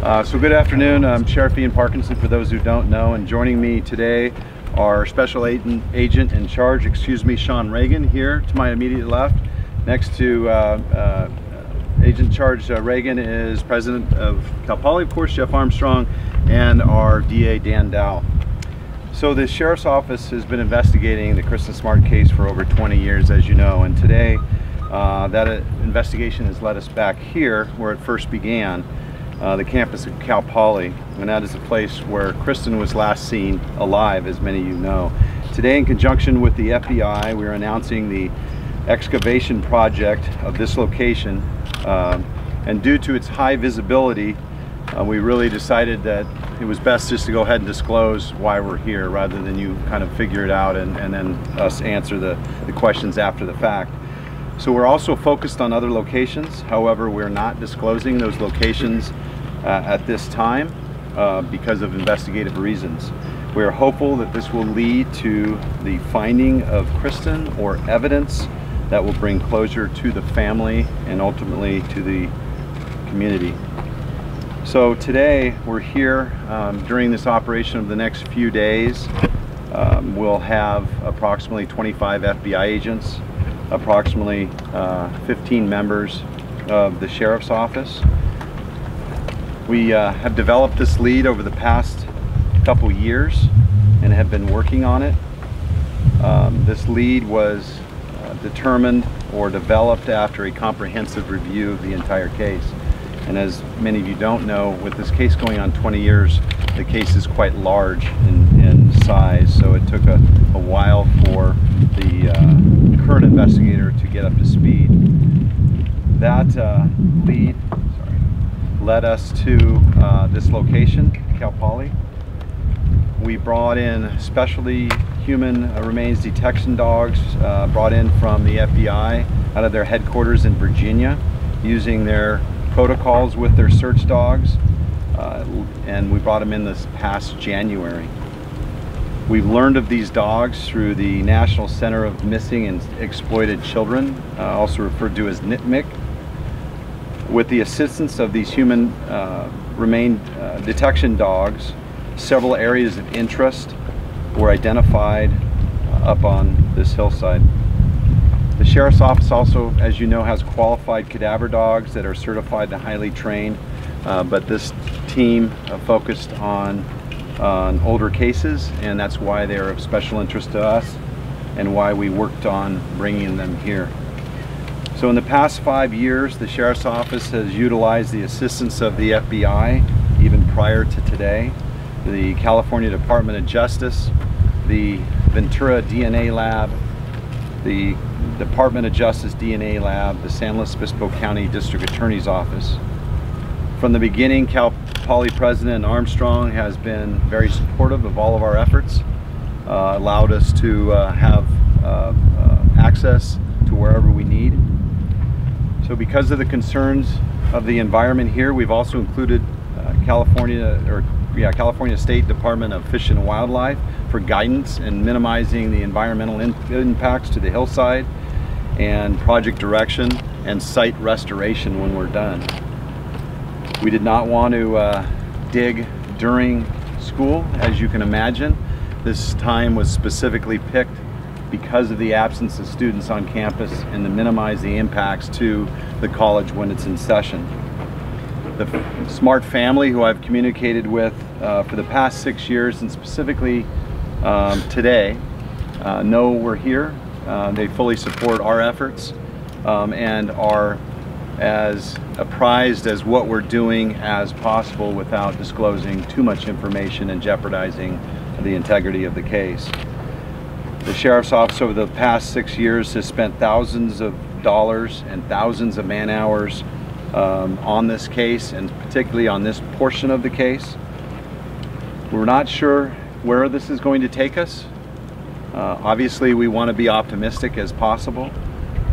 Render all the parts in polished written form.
So good afternoon. I'm Sheriff Ian Parkinson, for those who don't know, and joining me today are Special Agent in Charge, Sean Reagan, here to my immediate left. Next to Agent in Charge Reagan is President of Cal Poly, of course, Jeff Armstrong, and our DA, Dan Dow. So the Sheriff's Office has been investigating the Kristin Smart case for over 20 years, as you know, and today that investigation has led us back here where it first began, the campus of Cal Poly, and that is a place where Kristin was last seen alive, as many of you know. Today, in conjunction with the FBI, we are announcing the excavation project of this location, and due to its high visibility, we really decided that it was best just to go ahead and disclose why we're here rather than you kind of figure it out and then us answer the questions after the fact. So we're also focused on other locations. However, we're not disclosing those locations at this time because of investigative reasons. We are hopeful that this will lead to the finding of Kristin or evidence that will bring closure to the family and ultimately to the community. So today we're here during this operation of the next few days. We'll have approximately 25 FBI agents, approximately 15 members of the Sheriff's Office. We have developed this lead over the past couple years and have been working on it. This lead was determined or developed after a comprehensive review of the entire case. And as many of you don't know, with this case going on 20 years, the case is quite large in size, so it took a while for the current investigator to get up to speed. That lead led us to this location, Cal Poly. We brought in specialty human remains detection dogs brought in from the FBI out of their headquarters in Virginia, using their protocols with their search dogs, and we brought them in this past January. We've learned of these dogs through the National Center of Missing and Exploited Children, also referred to as NCMEC. With the assistance of these human remain detection dogs, several areas of interest were identified up on this hillside. The Sheriff's Office also, as you know, has qualified cadaver dogs that are certified and highly trained, but this team focused on older cases, and that's why they're of special interest to us and why we worked on bringing them here. So in the past 5 years, the Sheriff's Office has utilized the assistance of the FBI, even prior to today, the California Department of Justice, the Ventura DNA Lab, the Department of Justice DNA Lab, the San Luis Obispo County District Attorney's Office. From the beginning, Cal Poly President Armstrong has been very supportive of all of our efforts, allowed us to have access to wherever we need. So because of the concerns of the environment here, we've also included California State Department of Fish and Wildlife for guidance in minimizing the environmental impacts to the hillside, and project direction and site restoration when we're done. We did not want to dig during school, as you can imagine. This time was specifically picked because of the absence of students on campus and to minimize the impacts to the college when it's in session. The Smart family, who I've communicated with for the past 6 years, and specifically today, know we're here. They fully support our efforts and are as apprised as what we're doing as possible without disclosing too much information and jeopardizing the integrity of the case. The Sheriff's Office over the past 6 years has spent thousands of dollars and thousands of man hours on this case, and particularly on this portion of the case. We're not sure where this is going to take us. Obviously, we want to be optimistic as possible,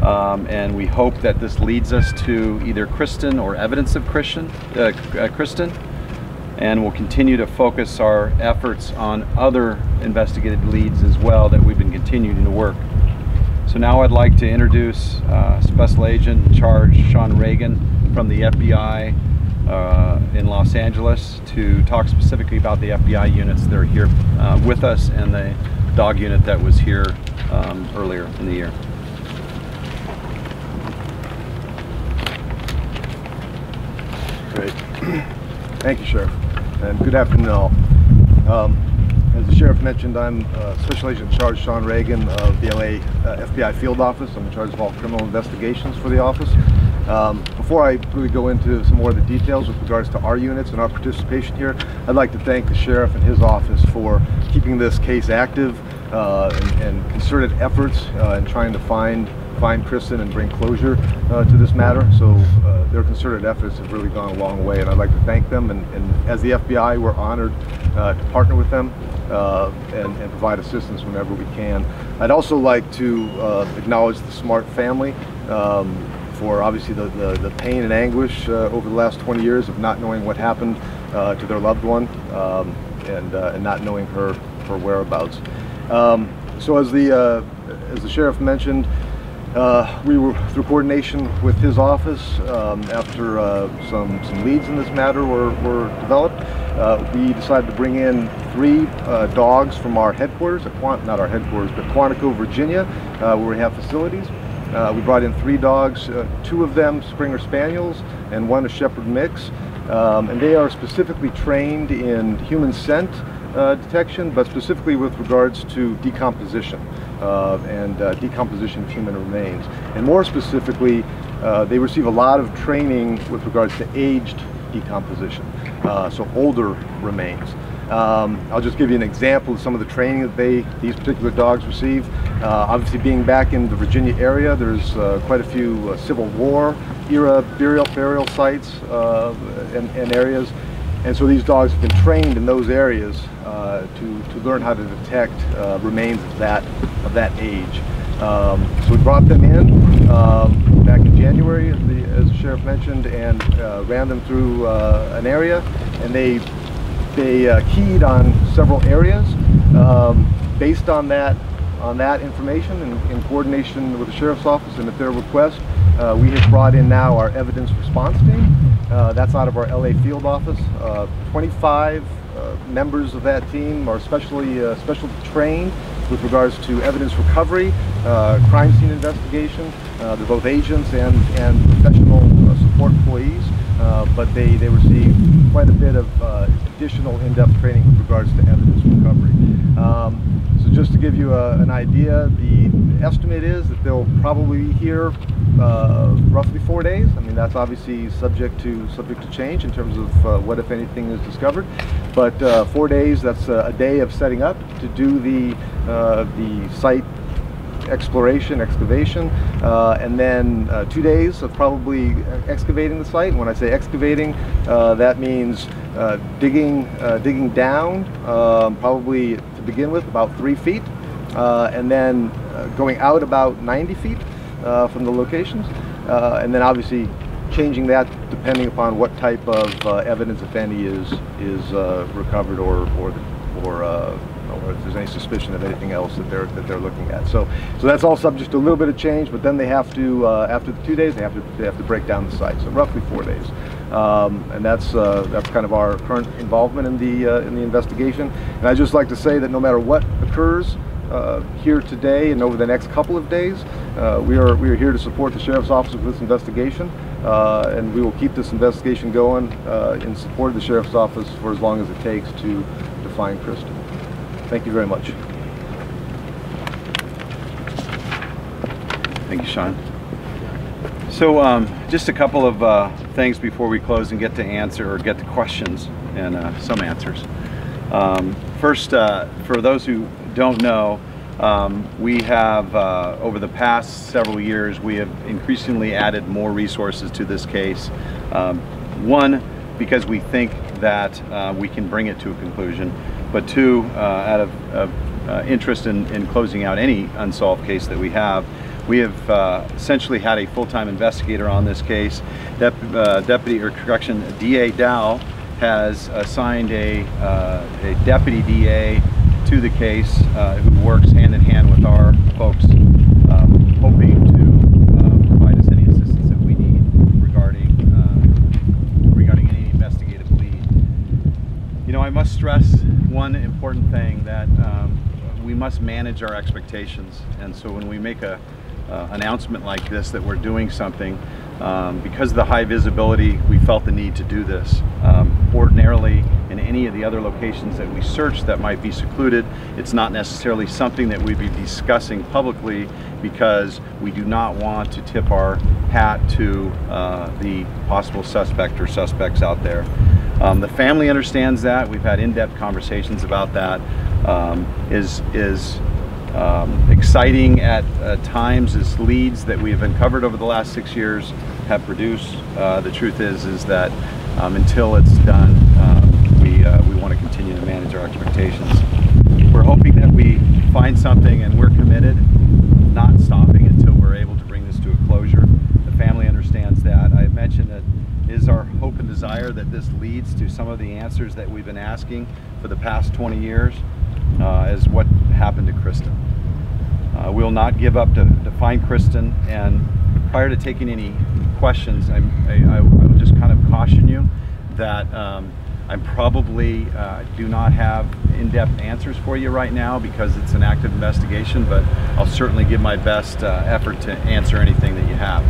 and we hope that this leads us to either Kristin or evidence of Kristin, and we'll continue to focus our efforts on other investigative leads as well that we've been continuing to work. So now I'd like to introduce Special Agent in Charge Sean Reagan from the FBI in Los Los Angeles to talk specifically about the FBI units that are here with us and the dog unit that was here earlier in the year. Great. Thank you, Sheriff, and good afternoon all. As the Sheriff mentioned, I'm Special Agent in Charge Sean Reagan of the LA FBI Field Office. I'm in charge of all criminal investigations for the office. Before I really go into some more of the details with regards to our units and our participation here, I'd like to thank the Sheriff and his office for keeping this case active and concerted efforts in trying to find Kristin and bring closure to this matter. So their concerted efforts have really gone a long way, and I'd like to thank them. And as the FBI, we're honored to partner with them and provide assistance whenever we can. I'd also like to acknowledge the Smart family for obviously the pain and anguish over the last 20 years of not knowing what happened to their loved one and not knowing her whereabouts. So as the Sheriff mentioned, we were, through coordination with his office, after some leads in this matter were developed, we decided to bring in 3 dogs from our headquarters, not our headquarters, but Quantico, Virginia, where we have facilities. We brought in 3 dogs, 2 of them Springer Spaniels and 1 a Shepherd mix, and they are specifically trained in human scent detection, but specifically with regards to decomposition and decomposition of human remains. And more specifically, they receive a lot of training with regards to aged decomposition, so older remains. I'll just give you an example of some of the training that these particular dogs receive. Obviously, being back in the Virginia area, there's quite a few Civil War era burial sites and areas. And so these dogs have been trained in those areas to learn how to detect remains of that age. So we brought them in back in January, as the Sheriff mentioned, and ran them through an area, and they keyed on several areas. Based on that information, and in coordination with the Sheriff's Office and at their request, we have brought in now our evidence response team. That's out of our LA field office. 25 members of that team are specially trained with regards to evidence recovery, crime scene investigation. They're both agents and professional support employees, but they receive quite a bit of additional in-depth training with regards to evidence recovery. So just to give you an idea, the estimate is that they'll probably be here roughly 4 days. I mean, that's obviously subject to change in terms of what, if anything, is discovered. But 4 days, that's a day of setting up to do the site exploration, excavation, and then 2 days of probably excavating the site. And when I say excavating, that means digging down, probably to begin with about 3 feet, and then going out about 90 feet from the locations, and then obviously changing that depending upon what type of evidence, if any, is recovered, or if there's any suspicion of anything else that they're looking at. So that's all subject to a little bit of change, but then they have to, after the 2 days, they have to break down the site. So roughly 4 days, and that's kind of our current involvement in the investigation. And I'd just like to say that no matter what occurs here today and over the next couple of days, we are here to support the Sheriff's Office with this investigation, and we will keep this investigation going in support of the Sheriff's Office for as long as it takes to find Kristin. Thank you very much. Thank you, Sean. So just a couple of things before we close and get to questions and some answers. First, for those who don't know, we have over the past several years, we have increasingly added more resources to this case. One, because we think that we can bring it to a conclusion, but 2, out of interest in closing out any unsolved case that we have essentially had a full-time investigator on this case. DA Dow has assigned a deputy DA to the case who works hand in hand with our folks, hoping to provide us any assistance that we need regarding any investigative leads. I must stress one important thing, that we must manage our expectations. And so when we make a announcement like this that we're doing something, because of the high visibility, we felt the need to do this. Ordinarily, in any of the other locations that we search that might be secluded, it's not necessarily something that we'd be discussing publicly, because we do not want to tip our hat to the possible suspect or suspects out there. The family understands that. We've had in-depth conversations about that. Is exciting at times as leads that we have uncovered over the last 6 years have produced. The truth is that until it's done, we want to continue to manage our expectations. We're hoping that we find something, and we're committed, not stopping until we're able to bring this to a closure. The family understands that. I mentioned that it is our hope and desire that this leads to some of the answers that we've been asking for the past 20 years, as what happened to Kristin. We'll not give up to find Kristin, and prior to taking any questions, I will just kind of caution you that I probably do not have in-depth answers for you right now, because it's an active investigation, but I'll certainly give my best effort to answer anything that you have.